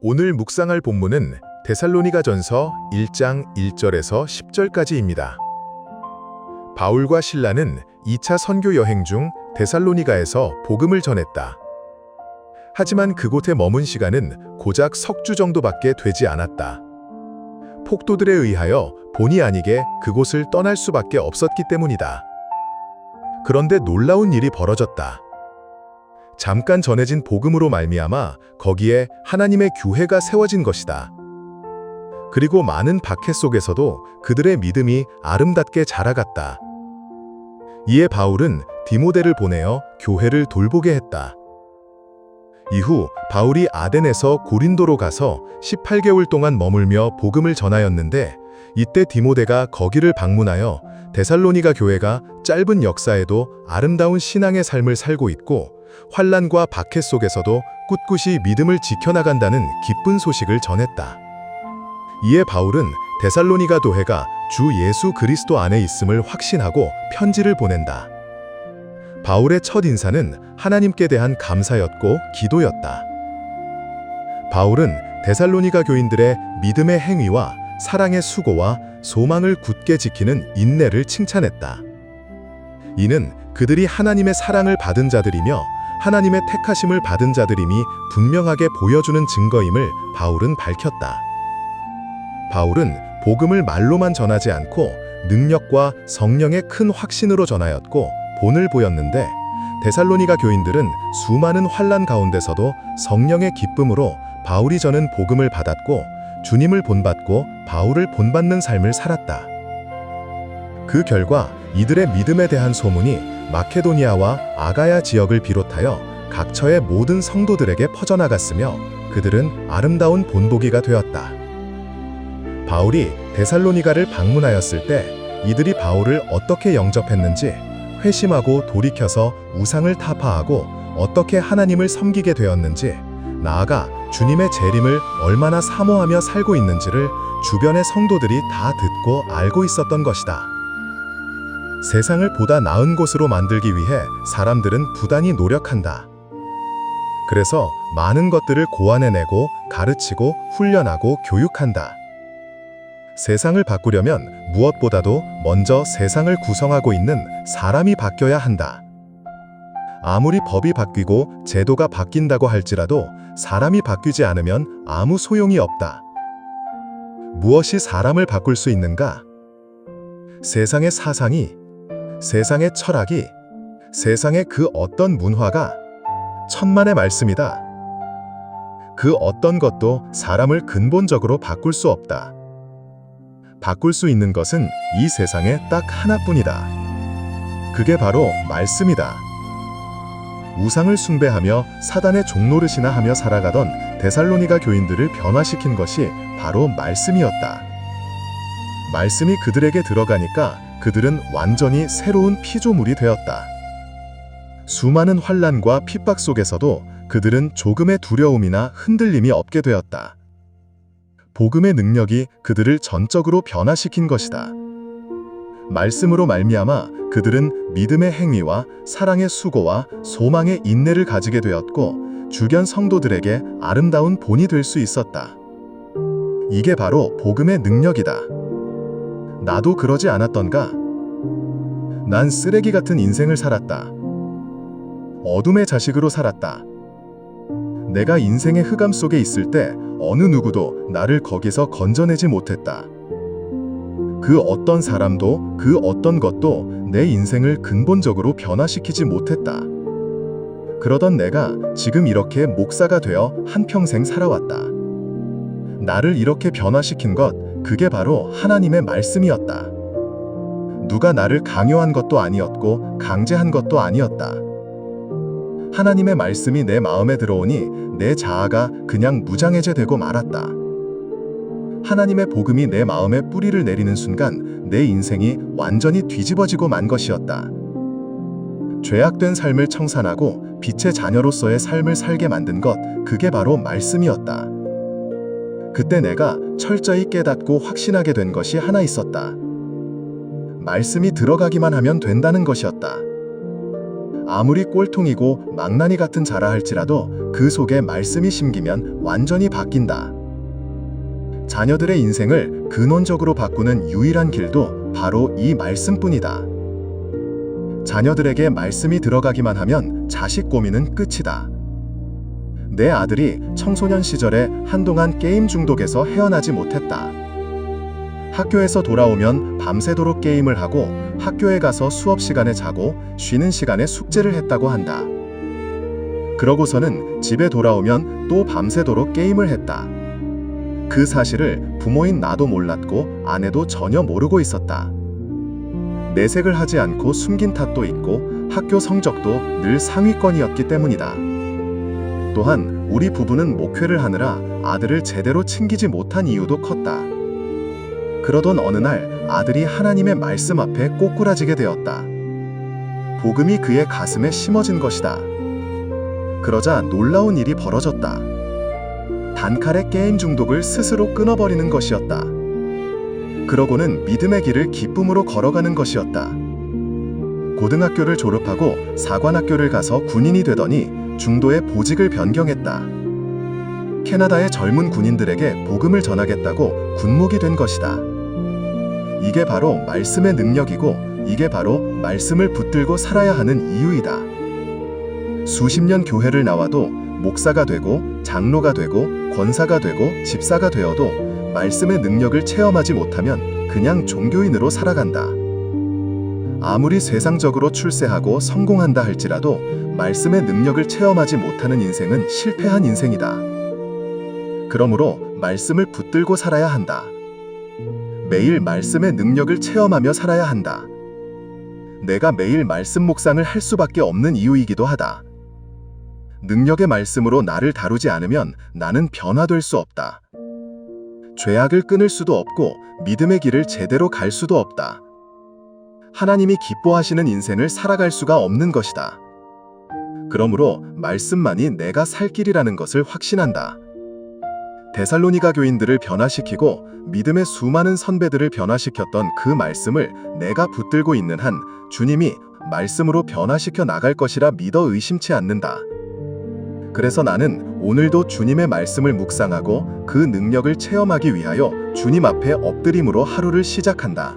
오늘 묵상할 본문은 데살로니가전서 1장 1절에서 10절까지입니다. 바울과 실라는 2차 선교 여행 중 데살로니가에서 복음을 전했다. 하지만 그곳에 머문 시간은 고작 석 주 정도밖에 되지 않았다. 폭도들에 의하여 본의 아니게 그곳을 떠날 수밖에 없었기 때문이다. 그런데 놀라운 일이 벌어졌다. 잠깐 전해진 복음으로 말미암아 거기에 하나님의 교회가 세워진 것이다. 그리고 많은 박해 속에서도 그들의 믿음이 아름답게 자라갔다. 이에 바울은 디모데를 보내어 교회를 돌보게 했다. 이후 바울이 아덴에서 고린도로 가서 18개월 동안 머물며 복음을 전하였는데, 이때 디모데가 거기를 방문하여 데살로니가 교회가 짧은 역사에도 아름다운 신앙의 삶을 살고 있고 환난과 박해 속에서도 꿋꿋이 믿음을 지켜나간다는 기쁜 소식을 전했다. 이에 바울은 데살로니가 교회가 주 예수 그리스도 안에 있음을 확신하고 편지를 보낸다. 바울의 첫 인사는 하나님께 대한 감사였고 기도였다. 바울은 데살로니가 교인들의 믿음의 행위와 사랑의 수고와 소망을 굳게 지키는 인내를 칭찬했다. 이는 그들이 하나님의 사랑을 받은 자들이며 하나님의 택하심을 받은 자들임이 분명하게 보여주는 증거임을 바울은 밝혔다. 바울은 복음을 말로만 전하지 않고 능력과 성령의 큰 확신으로 전하였고 본을 보였는데, 데살로니가 교인들은 수많은 환난 가운데서도 성령의 기쁨으로 바울이 전한 복음을 받았고 주님을 본받고 바울을 본받는 삶을 살았다. 그 결과 이들의 믿음에 대한 소문이 마케도니아와 아가야 지역을 비롯하여 각처의 모든 성도들에게 퍼져나갔으며 그들은 아름다운 본보기가 되었다. 바울이 데살로니가를 방문하였을 때 이들이 바울을 어떻게 영접했는지, 회심하고 돌이켜서 우상을 타파하고 어떻게 하나님을 섬기게 되었는지, 나아가 주님의 재림을 얼마나 사모하며 살고 있는지를 주변의 성도들이 다 듣고 알고 있었던 것이다. 세상을 보다 나은 곳으로 만들기 위해 사람들은 부단히 노력한다. 그래서 많은 것들을 고안해내고 가르치고 훈련하고 교육한다. 세상을 바꾸려면 무엇보다도 먼저 세상을 구성하고 있는 사람이 바뀌어야 한다. 아무리 법이 바뀌고 제도가 바뀐다고 할지라도 사람이 바뀌지 않으면 아무 소용이 없다. 무엇이 사람을 바꿀 수 있는가? 세상의 사상이, 세상의 철학이, 세상의 그 어떤 문화가 천만의 말씀이다. 그 어떤 것도 사람을 근본적으로 바꿀 수 없다. 바꿀 수 있는 것은 이 세상에 딱 하나뿐이다. 그게 바로 말씀이다. 우상을 숭배하며 사단의 종노릇이나 하며 살아가던 데살로니가 교인들을 변화시킨 것이 바로 말씀이었다. 말씀이 그들에게 들어가니까 그들은 완전히 새로운 피조물이 되었다. 수많은 환난과 핍박 속에서도 그들은 조금의 두려움이나 흔들림이 없게 되었다. 복음의 능력이 그들을 전적으로 변화시킨 것이다. 말씀으로 말미암아 그들은 믿음의 행위와 사랑의 수고와 소망의 인내를 가지게 되었고 주변 성도들에게 아름다운 본이 될 수 있었다. 이게 바로 복음의 능력이다. 나도 그러지 않았던가? 난 쓰레기 같은 인생을 살았다. 어둠의 자식으로 살았다. 내가 인생의 흑암 속에 있을 때 어느 누구도 나를 거기서 건져내지 못했다. 그 어떤 사람도 그 어떤 것도 내 인생을 근본적으로 변화시키지 못했다. 그러던 내가 지금 이렇게 목사가 되어 한평생 살아왔다. 나를 이렇게 변화시킨 것, 그게 바로 하나님의 말씀이었다. 누가 나를 강요한 것도 아니었고 강제한 것도 아니었다. 하나님의 말씀이 내 마음에 들어오니 내 자아가 그냥 무장해제되고 말았다. 하나님의 복음이 내 마음에 뿌리를 내리는 순간 내 인생이 완전히 뒤집어지고 만 것이었다. 죄악된 삶을 청산하고 빛의 자녀로서의 삶을 살게 만든 것, 그게 바로 말씀이었다. 그때 내가 철저히 깨닫고 확신하게 된 것이 하나 있었다. 말씀이 들어가기만 하면 된다는 것이었다. 아무리 꼴통이고 망나니 같은 자라 할지라도 그 속에 말씀이 심기면 완전히 바뀐다. 자녀들의 인생을 근원적으로 바꾸는 유일한 길도 바로 이 말씀뿐이다. 자녀들에게 말씀이 들어가기만 하면 자식 고민은 끝이다. 내 아들이 청소년 시절에 한동안 게임 중독에서 헤어나지 못했다. 학교에서 돌아오면 밤새도록 게임을 하고 학교에 가서 수업 시간에 자고 쉬는 시간에 숙제를 했다고 한다. 그러고서는 집에 돌아오면 또 밤새도록 게임을 했다. 그 사실을 부모인 나도 몰랐고 아내도 전혀 모르고 있었다. 내색을 하지 않고 숨긴 탓도 있고 학교 성적도 늘 상위권이었기 때문이다. 또한 우리 부부는 목회를 하느라 아들을 제대로 챙기지 못한 이유도 컸다. 그러던 어느 날 아들이 하나님의 말씀 앞에 꼬꾸라지게 되었다. 복음이 그의 가슴에 심어진 것이다. 그러자 놀라운 일이 벌어졌다. 단칼에 게임 중독을 스스로 끊어버리는 것이었다. 그러고는 믿음의 길을 기쁨으로 걸어가는 것이었다. 고등학교를 졸업하고 사관학교를 가서 군인이 되더니 중도의 보직을 변경했다. 캐나다의 젊은 군인들에게 복음을 전하겠다고 군목이 된 것이다. 이게 바로 말씀의 능력이고 이게 바로 말씀을 붙들고 살아야 하는 이유이다. 수십 년 교회를 나와도 목사가 되고 장로가 되고 권사가 되고 집사가 되어도 말씀의 능력을 체험하지 못하면 그냥 종교인으로 살아간다. 아무리 세상적으로 출세하고 성공한다 할지라도 말씀의 능력을 체험하지 못하는 인생은 실패한 인생이다. 그러므로 말씀을 붙들고 살아야 한다. 매일 말씀의 능력을 체험하며 살아야 한다. 내가 매일 말씀 묵상을 할 수밖에 없는 이유이기도 하다. 능력의 말씀으로 나를 다루지 않으면 나는 변화될 수 없다. 죄악을 끊을 수도 없고 믿음의 길을 제대로 갈 수도 없다. 하나님이 기뻐하시는 인생을 살아갈 수가 없는 것이다. 그러므로 말씀만이 내가 살 길이라는 것을 확신한다. 데살로니가 교인들을 변화시키고 믿음의 수많은 선배들을 변화시켰던 그 말씀을 내가 붙들고 있는 한 주님이 말씀으로 변화시켜 나갈 것이라 믿어 의심치 않는다. 그래서 나는 오늘도 주님의 말씀을 묵상하고 그 능력을 체험하기 위하여 주님 앞에 엎드림으로 하루를 시작한다.